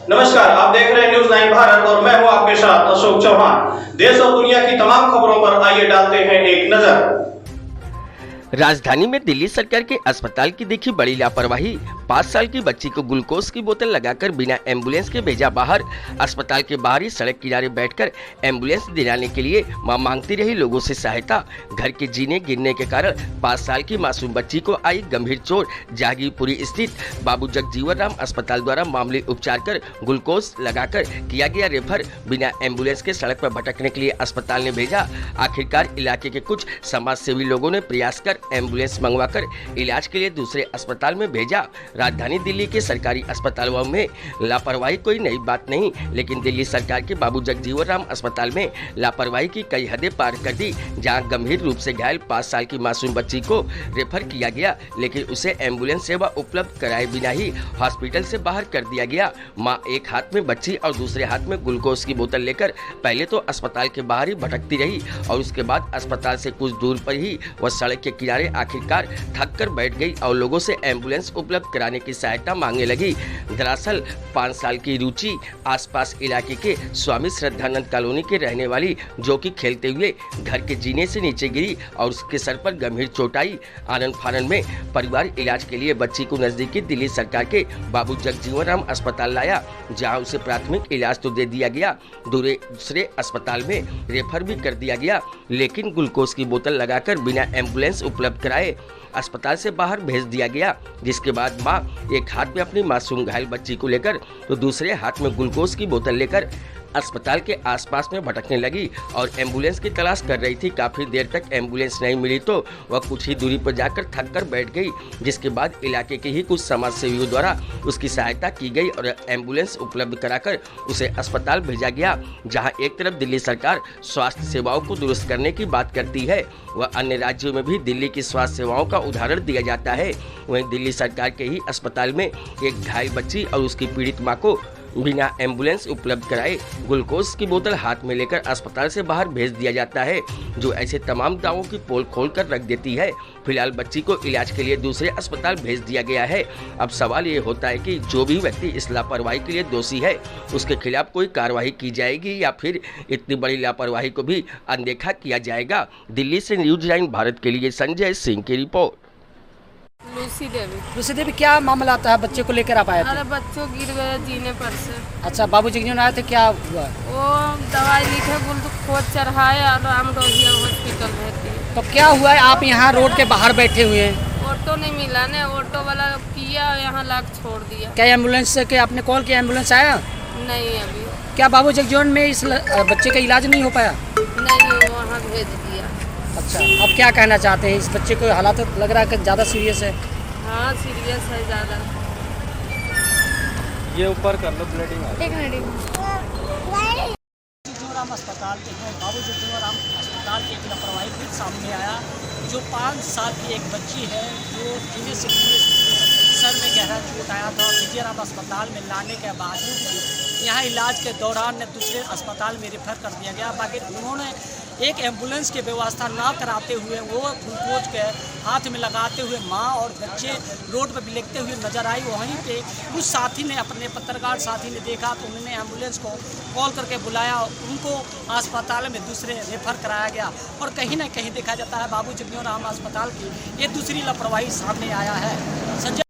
नमस्कार, आप देख रहे हैं न्यूज़ 9 भारत और मैं हूं आपके साथ अशोक चौहान। देश और दुनिया की तमाम खबरों पर आइए डालते हैं एक नजर। राजधानी में दिल्ली सरकार के अस्पताल की देखी बड़ी लापरवाही। 5 साल की बच्ची को ग्लूकोज की बोतल लगाकर बिना एम्बुलेंस के भेजा बाहर। अस्पताल के बाहर ही सड़क किनारे बैठकर एम्बुलेंस दिलाने के लिए मांगती रही लोगों से सहायता। घर के जीने गिरने के कारण 5 साल की मासूम बच्ची को आई गंभीर चोट। जागीरपुरी स्थित बाबू जगजीवन राम अस्पताल द्वारा मामूली उपचार कर ग्लूकोज लगाकर किया गया रेफर। बिना एम्बुलेंस के सड़क पर भटकने के लिए अस्पताल ने भेजा। आखिरकार इलाके के कुछ समाज सेवी लोगों ने प्रयास कर एम्बुलेंस मंगवाकर इलाज के लिए दूसरे अस्पताल में भेजा। राजधानी दिल्ली के सरकारी अस्पतालों में लापरवाही कोई नई बात नहीं, लेकिन दिल्ली सरकार के बाबू जगजीवन राम अस्पताल में लापरवाही की कई हदें पार कर दी। जहां गंभीर रूप से घायल 5 साल की मासूम बच्ची को रेफर किया गया, लेकिन उसे एम्बुलेंस सेवा उपलब्ध कराए बिना ही हॉस्पिटल से बाहर कर दिया गया। माँ एक हाथ में बच्ची और दूसरे हाथ में ग्लूकोज की बोतल लेकर पहले तो अस्पताल के बाहर ही भटकती रही और उसके बाद अस्पताल से कुछ दूर पर ही वह सड़क के किनारे आखिरकार थक कर बैठ गई और लोगों से एम्बुलेंस उपलब्ध कराने की सहायता मांगने लगी। दरअसल 5 साल की रुचि आसपास इलाके के स्वामी श्रद्धानंद कॉलोनी के रहने वाली, जो कि खेलते हुए घर के जीने से नीचे गिरी और उसके सर पर गंभीर चोट आई। आनंद फानन में परिवार इलाज के लिए बच्ची को नजदीकी दिल्ली सरकार के बाबू जगजीवन राम अस्पताल लाया, जहां उसे प्राथमिक इलाज तो दे दिया गया, दूसरे अस्पताल में रेफर भी कर दिया गया, लेकिन ग्लूकोज की बोतल लगाकर बिना एम्बुलेंस उपलब्ध कराए अस्पताल से बाहर भेज दिया गया। जिसके बाद मां एक हाथ में अपनी मासूम घायल बच्ची को लेकर तो दूसरे हाथ में ग्लूकोज की बोतल लेकर अस्पताल के आसपास में भटकने लगी और एम्बुलेंस की तलाश कर रही थी। काफी देर तक एम्बुलेंस नहीं मिली तो वह कुछ ही दूरी पर जाकर थक कर बैठ गई, जिसके बाद इलाके के ही कुछ समाज सेवियों द्वारा उसकी सहायता की गई और एम्बुलेंस उपलब्ध कराकर उसे अस्पताल भेजा गया। जहां एक तरफ दिल्ली सरकार स्वास्थ्य सेवाओं को दुरुस्त करने की बात करती है, वह अन्य राज्यों में भी दिल्ली की स्वास्थ्य सेवाओं का उदाहरण दिया जाता है। वहीं दिल्ली सरकार के ही अस्पताल में एक घायल बच्ची और उसकी पीड़ित माँ को बिना एम्बुलेंस उपलब्ध कराए ग्लूकोज की बोतल हाथ में लेकर अस्पताल से बाहर भेज दिया जाता है, जो ऐसे तमाम दावों की पोल खोल कर रख देती है। फिलहाल बच्ची को इलाज के लिए दूसरे अस्पताल भेज दिया गया है। अब सवाल ये होता है कि जो भी व्यक्ति इस लापरवाही के लिए दोषी है, उसके खिलाफ कोई कार्रवाई की जाएगी या फिर इतनी बड़ी लापरवाही को भी अनदेखा किया जाएगा। दिल्ली से न्यूज़ 9 भारत के लिए संजय सिंह की रिपोर्ट। लूसी देवी, क्या मामला आता है? बच्चे को लेकर आप आए थे? अरे बच्चों गिर गए जीने पर से। अच्छा, बाबू जी आए थे, क्या हुआ? वो दवाई लिखे ग्लूकोज चढ़ाए और रामडोहिया हॉस्पिटल रहती है। तो क्या हुआ है, आप यहाँ रोड के बाहर बैठे हुए हैं? ऑटो नहीं मिला ने, ऑटो वाला किया यहाँ लाख छोड़ दिया। क्या एम्बुलेंस के आपने कॉल किया, एम्बुलेंस आया? नहीं अभी। क्या बाबू जगजीवन में इस बच्चे का इलाज नहीं हो पाया? नहीं, वहाँ भेज दिया। अच्छा, अब क्या कहना चाहते हैं? इस बच्चे को हालात लग रहा है कि ज़्यादा सीरियस है। हाँ सीरियस है ज़्यादा। ये ऊपर कर लो, ब्लीडिंग एक मिनट। जगजीवन राम अस्पताल के हैं, बाबू जगजीवन राम अस्पताल की एक लापरवाही फिर सामने आया। जो 5 साल की एक बच्ची है, जो जीने से सर में गहरा चोट आया था, जगजीवन अस्पताल में लाने के बावजूद भी यहाँ इलाज के दौरान दूसरे अस्पताल में रेफर कर दिया गया। बाकी उन्होंने एक एम्बुलेंस की व्यवस्था ना कराते हुए वो ग्लूकोज के हाथ में लगाते हुए माँ और बच्चे रोड पर बिलखते हुए नजर आई। वहीं पे कुछ साथी ने, अपने पत्रकार साथी ने देखा तो उन्होंने एम्बुलेंस को कॉल करके बुलाया, उनको अस्पताल में दूसरे रेफर कराया गया। और कहीं ना कहीं देखा जाता है बाबू जगजीवन राम अस्पताल की ये दूसरी लापरवाही सामने आया है। संजय